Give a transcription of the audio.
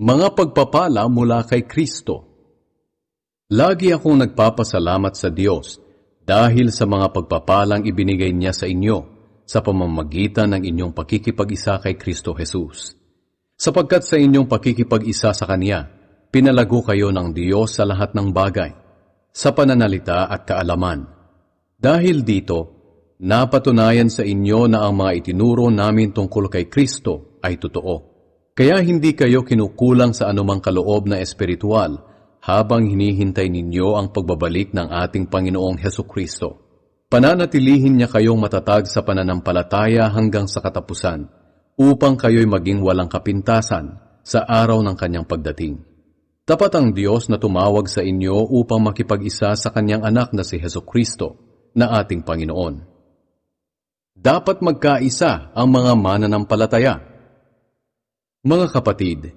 Mga pagpapala mula kay Kristo. Lagi akong nagpapasalamat sa Diyos dahil sa mga pagpapalang ibinigay niya sa inyo sa pamamagitan ng inyong pakikipag-isa kay Kristo Jesus. Sapagkat sa inyong pakikipag-isa sa Kanya, pinalago kayo ng Diyos sa lahat ng bagay, sa pananalita at kaalaman. Dahil dito, napatunayan sa inyo na ang mga itinuro namin tungkol kay Kristo ay totoo. Kaya hindi kayo kinukulang sa anumang kaloob na espiritual habang hinihintay ninyo ang pagbabalik ng ating Panginoong Hesukristo. Pananatilihin niya kayong matatag sa pananampalataya hanggang sa katapusan upang kayo'y maging walang kapintasan sa araw ng kanyang pagdating. Tapat ang Diyos na tumawag sa inyo upang makipag-isa sa kanyang anak na si Hesukristo na ating Panginoon. Dapat magkaisa ang mga mananampalataya. Mga kapatid,